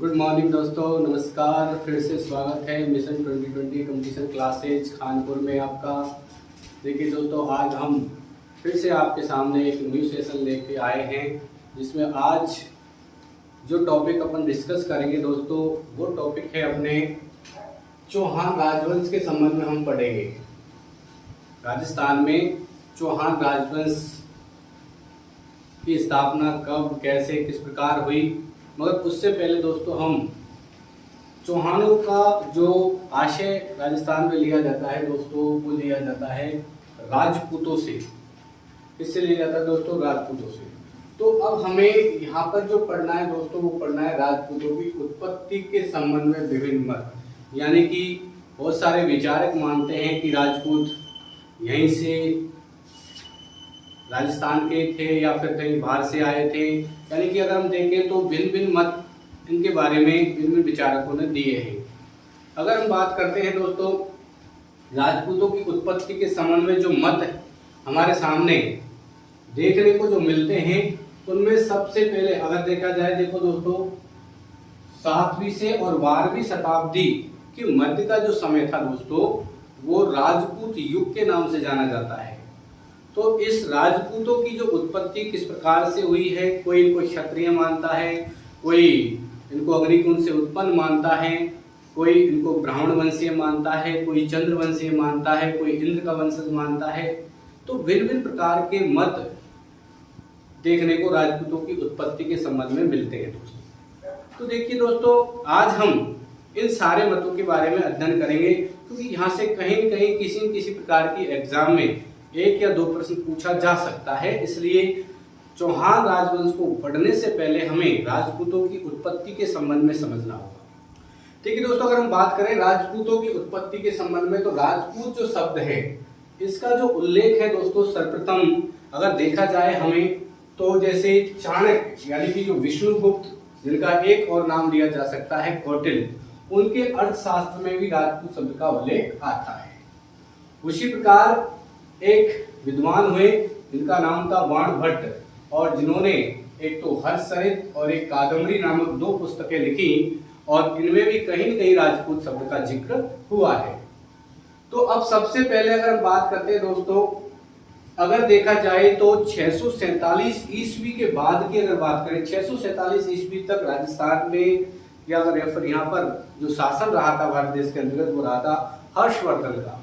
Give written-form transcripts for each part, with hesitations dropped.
Good morning दोस्तों, नमस्कार। फिर से स्वागत है मिशन 2020 कंपटीशन क्लासेज कानपुर में आपका। देखिए दोस्तों, आज हम फिर से आपके सामने एक न्यू सेशन लेके आए हैं, जिसमें आज जो टॉपिक अपन डिस्कस करेंगे दोस्तों, वो टॉपिक है अपने चौहान राजवंश के संबंध में हम पढ़ेंगे। राजस्थान में चौहान राजवंश की स्थापना कब, कैसे, किस प्रकार हुई, मगर उससे पहले दोस्तों हम चौहानों का जो आशय राजस्थान में लिया जाता है दोस्तों, वो लिया जाता है राजपूतों से। किससे लिया जाता है दोस्तों? राजपूतों से। तो अब हमें यहाँ पर जो पढ़ना है दोस्तों, वो पढ़ना है राजपूतों की उत्पत्ति के संबंध में विभिन्न मत। यानी कि बहुत सारे विचारक मानते हैं कि राजपूत यहीं से राजस्थान के थे या फिर कहीं बाहर से आए थे। यानी कि अगर हम देखें तो भिन्न भिन्न मत इनके बारे में भिन्न विचारकों ने दिए हैं। अगर हम बात करते हैं दोस्तों राजपूतों की उत्पत्ति के संबंध में, जो मत हमारे सामने देखने को जो मिलते हैं, उनमें सबसे पहले अगर देखा जाए, देखो दोस्तों, 7वीं से और 12वीं शताब्दी के मध्य का जो समय था दोस्तों, वो राजपूत युग के नाम से जाना जाता है। तो इस राजपूतों की जो उत्पत्ति किस प्रकार से हुई है, कोई इनको क्षत्रिय मानता है, कोई इनको अग्निकुंड से उत्पन्न मानता है, कोई इनको ब्राह्मण वंशीय मानता है, कोई चंद्र वंशीय मानता है, कोई इंद्र का वंशज मानता है। तो भिन्न भिन्न प्रकार के मत देखने को राजपूतों की उत्पत्ति के संबंध में मिलते हैं दोस्तों। तो देखिए दोस्तों, आज हम इन सारे मतों के बारे में अध्ययन करेंगे, क्योंकि यहाँ से कहीं न कहीं किसी न किसी प्रकार की एग्जाम में 1 या 2 प्रश्न पूछा जा सकता है। इसलिए चौहान राजवंश को पढ़ने से पहले हमें राजपूतों की उत्पत्ति के संबंध में समझना होगा। ठीक है दोस्तों, अगर हम बात करें राजपूतों की उत्पत्ति के संबंध में, तो राजपूत जो शब्द है, इसका जो उल्लेख है दोस्तों, सर्वप्रथम अगर देखा जाए हमें, तो जैसे चाणक्य यानी कि जो विष्णुगुप्त, जिनका एक और नाम लिया जा सकता है कौटिल्य, उनके अर्थशास्त्र में भी राजपूत शब्द का उल्लेख आता है। उसी प्रकार एक विद्वान हुए जिनका नाम था बाणभट्ट, और जिन्होंने एक तो हर्षचरित और एक कादम्बरी नामक 2 पुस्तकें लिखी, और इनमें भी कहीं न कहीं राजपूत शब्द का जिक्र हुआ है। तो अब सबसे पहले अगर हम बात करते हैं दोस्तों, अगर देखा जाए तो 647 ईस्वी के बाद की अगर बात करें, 647 ईस्वी तक राजस्थान में, या अगर यहाँ पर जो शासन रहा था भारत देश के अंतर्गत, वो रहा था हर्षवर्धन का।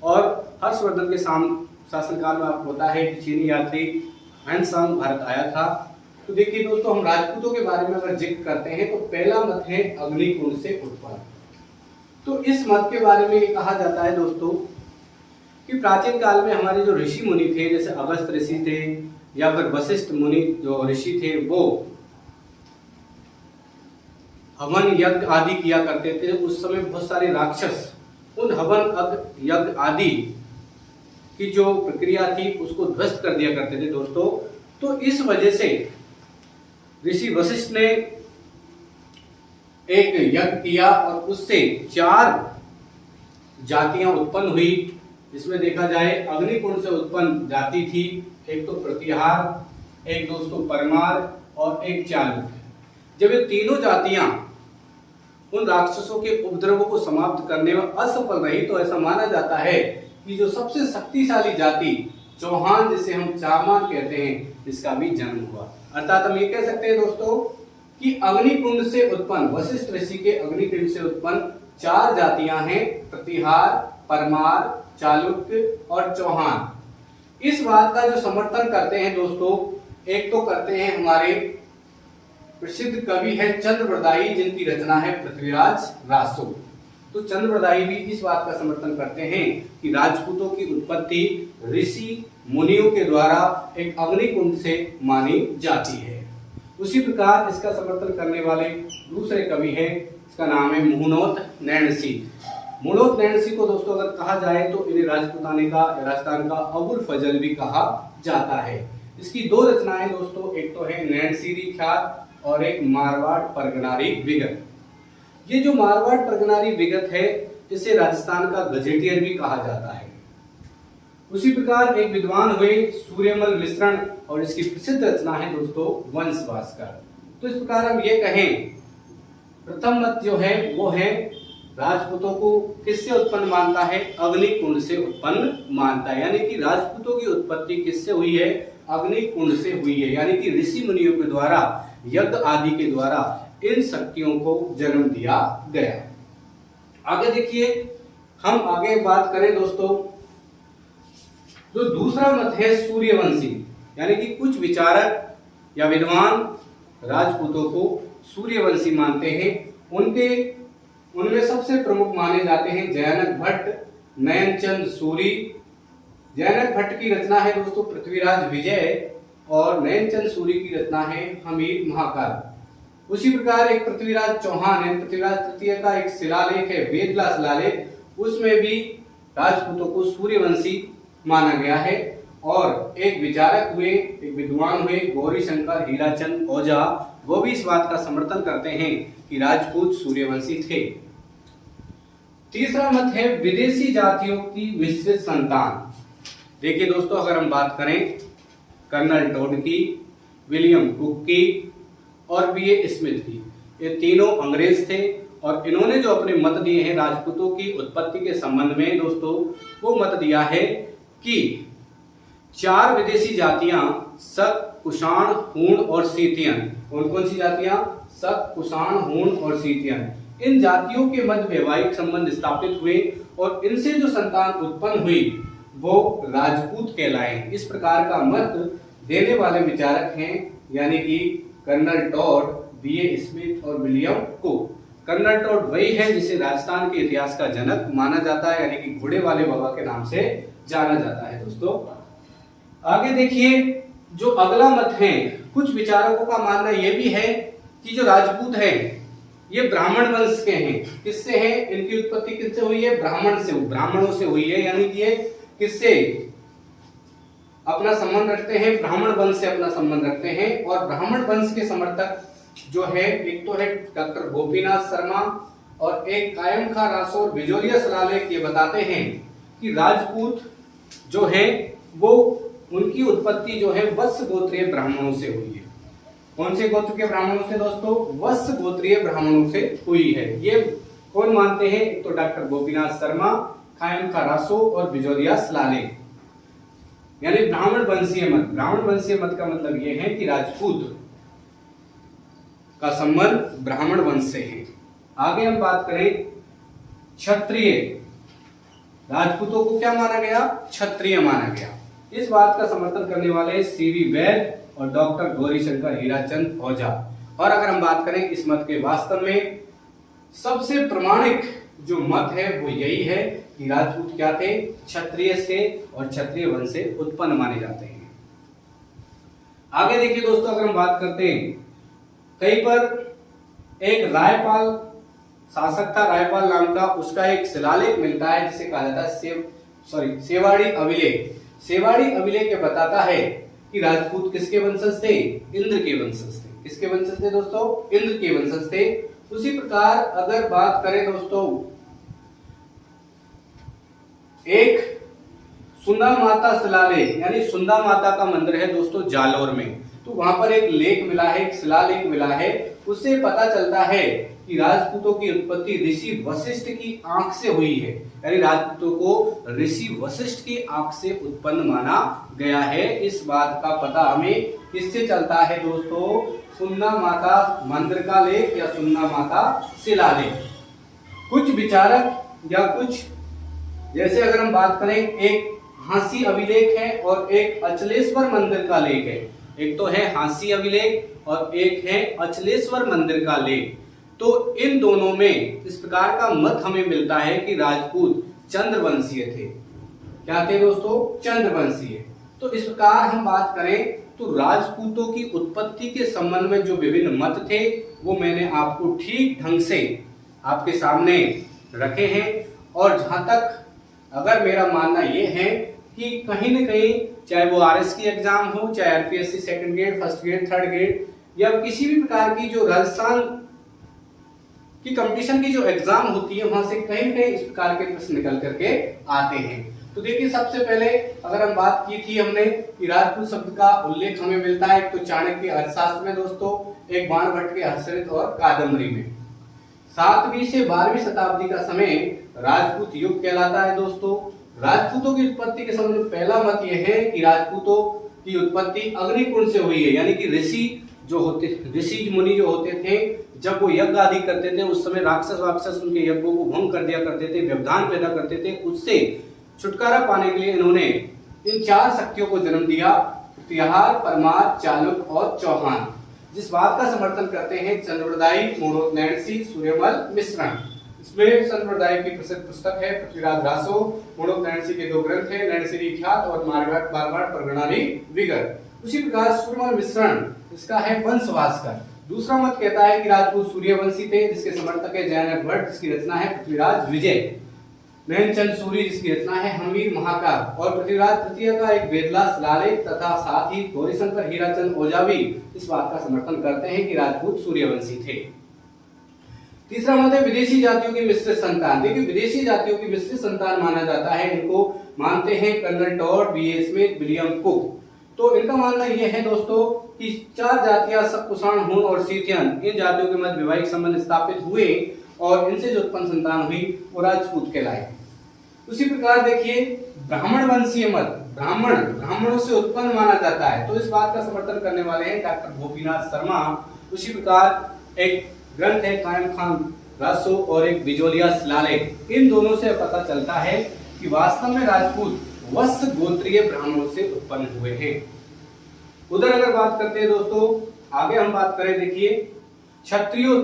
और हर्षवर्धन के शासनकाल में आपको पता है कि चीनी यात्री ह्वेनसांग भारत आया था। तो देखिए दोस्तों, हम राजपूतों के बारे में अगर जिक्र करते हैं, तो पहला मत है अग्निकुंड से उत्पन्न। तो इस मत के बारे में ये कहा जाता है दोस्तों कि प्राचीन काल में हमारे जो ऋषि मुनि थे, जैसे अगस्त्य ऋषि थे या फिर वशिष्ठ मुनि जो ऋषि थे, वो हवन यज्ञ आदि किया करते थे। उस समय बहुत सारे राक्षस उन हवन यज्ञ आदि की जो प्रक्रिया थी उसको ध्वस्त कर दिया करते थे दोस्तों। तो इस वजह से ऋषि वशिष्ठ ने एक यज्ञ किया, और उससे 4 जातियां उत्पन्न हुई। इसमें देखा जाए, अग्निकुंड से उत्पन्न जाति थी, एक तो प्रतिहार, एक दोस्तों परमार, और एक चालुक्य। जब ये तीनों जातियां उन राक्षसों के उपद्रव को समाप्त करने में असफल रही, तो ऐसा माना जाता है कि जो सबसे शक्तिशाली जाति चौहान, जिसे हम चामान कहते हैं, इसका भी जन्म हुआ। अर्थात हम ये कह सकते हैं दोस्तों कि अग्निकुंड से उत्पन्न, वशिष्ठ ऋषि के अग्निकुंड से उत्पन्न 4 जातियां हैं, प्रतिहार, परमार, चालुक्य और चौहान। इस बात का जो समर्थन करते हैं दोस्तों, एक तो करते हैं हमारे प्रसिद्ध कवि है चंद्रवरदायी, जिनकी रचना है पृथ्वीराज रासो। तो चंद्रवरदायी भी इस बात का समर्थन करते हैं कि राजपूतों की उत्पत्ति ऋषि मुनियों के द्वारा एक अग्निकुंड से मानी जाती है। उसी प्रकार इसका समर्थन करने वाले दूसरे कवि हैं, इसका नाम है मुहनोत नैणसी। मुहनोत नैणसी को दोस्तों अगर कहा जाए, तो इन्हें राजपूताने का, राजस्थान का अबुल फजल भी कहा जाता है। इसकी 2 रचनाएं दोस्तों, एक तो है नैणसीरी ख्यात और एक मारवाड़ परगनारी विगत। ये जो मारवाड़ परगनारी विगत है, इसे राजस्थान का गजेटियर भी कहा जाता है। उसी प्रकार एक विद्वान हुए सूर्यमल मिश्रण, और इसकी प्रसिद्ध रचना है दोस्तों वंश भास्कर। तो इस प्रकार हम ये कहें प्रथम मत जो है वो है राजपूतों को किससे उत्पन्न मानता है? अग्निकुंड से उत्पन्न मानता है। यानी कि राजपूतों की उत्पत्ति किससे हुई है? अग्निकुंड से हुई है। यानी कि ऋषि मुनियों के द्वारा, यज्ञ आदि के द्वारा इन शक्तियों को जन्म दिया गया। आगे देखिए, हम आगे बात करें दोस्तों, जो दूसरा मत है सूर्यवंशी, यानी कि कुछ विचारक या विद्वान राजपूतों को सूर्यवंशी मानते हैं। उनमें सबसे प्रमुख माने जाते हैं जयानक भट्ट, नयनचंद सूरी। जयानक भट्ट की रचना है दोस्तों पृथ्वीराज विजय और नयनचंद सूरी की रचना है हमीर महाकाल। उसी प्रकार एक पृथ्वीराज चौहान है, पृथ्वीराज तृतीय का एक शिलालेख है वेदला शिलालेख, उसमें भी राजपूतों को सूर्यवंशी माना गया है। और एक विचारक हुए, एक विद्वान हुए गौरी शंकर हीराचंद ओझा, वो भी इस बात का समर्थन करते हैं कि राजपूत सूर्यवंशी थे। तीसरा मत है विदेशी जातियों की मिश्रित संतान। देखिए दोस्तों, अगर हम बात करें कर्नल टोड की, विलियम कुक की और बीए स्मिथ की, ये तीनों अंग्रेज थे और इन्होंने जो अपने मत दिए हैं राजपूतों की उत्पत्ति के संबंध में दोस्तों, वो मत दिया है कि 4 विदेशी जातियां शक, कुषाण, हूण और सीतियन। कौन कौन सी जातियां? शक, कुषाण, हूण और सीतियन। इन जातियों के मध्य वैवाहिक संबंध स्थापित हुए और इनसे जो संतान उत्पन्न हुई वो राजपूत कहलाए। इस प्रकार का मत देने वाले विचारक हैं, यानी कि कर्नल टॉड, बीए स्मिथ और विलियम कुक। कर्नल टॉड वही है जिसे राजस्थान के इतिहास का जनक माना जाता है, यानी कि घोड़े वाले बाबा के नाम से जाना जाता है दोस्तों। आगे देखिए, जो अगला मत है, कुछ विचारकों का मानना यह भी है कि जो राजपूत हैं ये ब्राह्मण वंश के हैं। किससे हैं? इनकी उत्पत्ति किससे हुई है? ब्राह्मणों से हुई है। यानी कि ये किससे अपना संबंध रखते हैं? ब्राह्मण वंश से अपना संबंध रखते हैं। और ब्राह्मण वंश के समर्थक जो है, एक तो है डॉक्टर गोपीनाथ शर्मा और एक कायम खा रासौर बिजोरिया शिलालेख, ये बताते हैं कि राजपूत जो है वो उनकी उत्पत्ति जो है वत्स गोत्रीय ब्राह्मणों से हुई है। कौन से गोत्र के ब्राह्मणों से दोस्तों? वत्स गोत्रीय ब्राह्मणों से हुई है। ये कौन मानते हैं? एक तो डॉक्टर गोपीनाथ शर्मा, कायम खा रासो और बिजोरिया शिलालेख, यानी ब्राह्मण वंशीय मत। ब्राह्मण वंशीय मत का मतलब यह है कि राजपूत का संबंध ब्राह्मण वंश से है। आगे हम बात करें क्षत्रिय। राजपूतों को क्या माना गया? क्षत्रिय माना गया। इस बात का समर्थन करने वाले सीवी वैद और डॉक्टर गौरीशंकर हीराचंद ओझा। और अगर हम बात करें इस मत के वास्तव में सबसे प्रमाणिक जो मत है वो यही है कि राजपूत क्या थे? क्षत्रिय से और क्षत्रिय वंश से उत्पन्न माने जाते हैं। आगे देखिए दोस्तों, अगर हम बात करते हैं, कहीं पर एक रायपाल शासक था, रायपाल नाम का, उसका एक शिलालेख मिलता है जिसे कहा जाता है सेवाड़ी अभिलेख। सेवाड़ी अभिलेख ये बताता है कि राजपूत किसके वंशज थे? इंद्र के वंशज थे। किसके वंशज थे दोस्तों? इंद्र के वंशज थे। उसी प्रकार अगर बात करें दोस्तों, एक सुंदा माता शिलालेख, यानी सुंदा माता का मंदिर है दोस्तों जालोर में, तो वहां पर एक लेख मिला है, एक शिलालेख मिला है। उससे पता चलता है कि राजपूतों की उत्पत्ति ऋषि वशिष्ठ की आंख से हुई है। यानी राजपूतों को ऋषि वशिष्ठ की आंख से उत्पन्न माना गया है। इस बात का पता हमें किससे चलता है दोस्तों? सुंदा माता मंदिर का लेख या सुंदा माता शिलालेख। कुछ विचारक या कुछ, जैसे अगर हम बात करें, एक हांसी अभिलेख है और एक अचलेश्वर मंदिर का लेख है। एक तो है हांसी अभिलेख और एक है अचलेश्वर मंदिर का लेख। तो इन दोनों में इस प्रकार का मत हमें मिलता है कि राजपूत चंद्रवंशीय थे। क्या थे दोस्तों? चंद्रवंशीय। तो इस प्रकार हम बात करें तो राजपूतों की उत्पत्ति के संबंध में जो विभिन्न मत थे वो मैंने आपको ठीक ढंग से आपके सामने रखे हैं। और जहां तक अगर मेरा मानना ये है कि कहीं न कहीं, चाहे वो आरएस की एग्जाम हो, चाहे RPSC second grade, first grade, third grade, या किसी भी प्रकार की जो राजस्थान की कंपटीशन की जो एग्जाम होती है, वहां से कहीं न कहीं इस प्रकार के प्रश्न निकल करके आते हैं। तो देखिए, सबसे पहले अगर हम बात की थी हमने कि राजपूत शब्द का उल्लेख हमें मिलता है एक तो चाणक्य अर्थशास्त्र में दोस्तों, एक बाणभट्ट के हर्षचरित और कादम्बरी में। 7वीं से 12वीं शताब्दी का समय राजपूत युग कहलाता है दोस्तों। राजपूतों की उत्पत्ति के संबंध में पहला मत यह है कि राजपूतों की उत्पत्ति अग्निकुंड से हुई है, यानी कि ऋषि मुनि जो होते थे, जब वो यज्ञ आदि करते थे उस समय राक्षस उनके यज्ञों को भंग कर दिया करते थे, व्यवधान पैदा करते थे। उससे छुटकारा पाने के लिए इन्होंने इन 4 शक्तियों को जन्म दिया, तिहार, परमार, चालुक्य और चौहान। जिस बात का समर्थन करते हैं चंद्रवरदायी, मोड़ोत्नैणसी, सूर्यमल मिश्रण। इसमें चंद्रवरदायी की प्रसिद्ध पुस्तक है पृथ्वीराज रासो, मोड़ोत्नैणसी के 2 ग्रंथ हैं, नैणसी ख्यात और मारवाड़ परगणारी विगत। उसी प्रकार सूर्यमल मिश्रण इसका है वंशवास्कर। दूसरा मत कहता है कि राजपूत सूर्यवंशी थे, जिसके समर्थक है जयनभ भट्ट, जिसकी रचना है पृथ्वीराज विजय। नयनचंद सूरी, जिसकी रचना है हमीर महाकाव्य। और पृथ्वीराज तृतीय का एक वेदला शिलालेख तथा साथ ही गौरीशंकर हीराचंद ओजावी इस बात का समर्थन करते हैं कि राजपूत सूर्यवंशी थे। तीसरा मत है विदेशी जातियों की मिश्रित संतान। देखिए विदेशी जातियों की मिश्रित संतान माना जाता है, इनको मानते हैं colonel Tod, B.A. Smith, William Cook. तो इनका मानना यह है दोस्तों कि 4 जातियां कुषाण, हूण और सीथियन, इन जातियों के मध्य वैवाहिक संबंध स्थापित हुए और इनसे जो उत्पन्न संतान हुई वो राजपूत कहलाए। उसी प्रकार देखिए ब्राह्मण वंशीय मत, ब्राह्मणों से उत्पन्न माना जाता है, तो इस बात का समर्थन करने वाले हैं डॉक्टर गोपीनाथ शर्मा। उसी प्रकार एक ग्रंथ है कायम खान रासो और एक बिजोलिया शिलालेख, इन दोनों से पता चलता है कि वास्तव में राजपूत वत्स गोत्रीय ब्राह्मणों से उत्पन्न हुए हैं। उधर अगर बात करते हैं दोस्तों, आगे हम बात करें, देखिए क्षत्रियो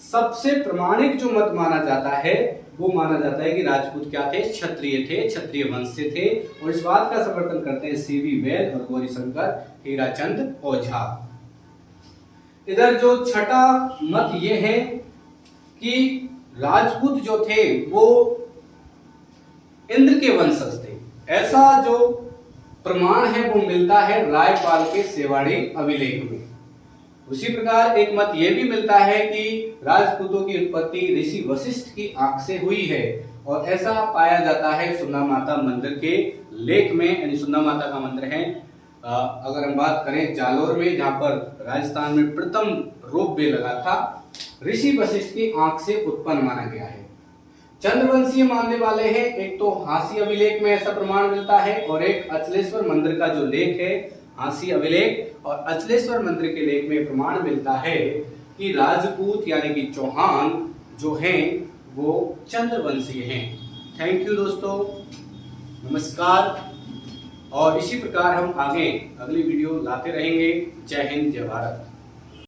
सबसे प्रमाणिक जो मत माना जाता है वो माना जाता है कि राजपूत क्या थे, क्षत्रिय थे, क्षत्रिय वंश से थे। और इस बात का समर्थन करते हैं C.V. वैद और गौरीशंकर हीराचंद ओझा। इधर जो छठा मत ये है कि राजपूत जो थे वो इंद्र के वंशज थे, ऐसा जो प्रमाण है वो मिलता है रायपाल के सेवाड़ी अभिलेख में। उसी प्रकार एक मत यह भी मिलता है कि राजपूतों की उत्पत्ति ऋषि वशिष्ठ की आंख से हुई है, और ऐसा पाया जाता है सुन्ना माता मंदिर के लेख में, यानी सुन्ना माता का मंदिर है अगर हम बात करें जालोर में, जहां पर राजस्थान में प्रथम रोपवे लगा था, ऋषि वशिष्ठ की आंख से उत्पन्न माना गया है। चंद्रवंशीय मानने वाले हैं, एक तो हांसी अभिलेख में ऐसा प्रमाण मिलता है, और एक अचलेश्वर मंदिर का जो लेख है हांसी अभिलेख और अचलेश्वर मंदिर के लेख में प्रमाण मिलता है कि राजपूत यानी कि चौहान जो हैं वो चंद्रवंशीय हैं। थैंक यू दोस्तों, नमस्कार। और इसी प्रकार हम आगे अगली वीडियो लाते रहेंगे। जय हिंद, जय भारत।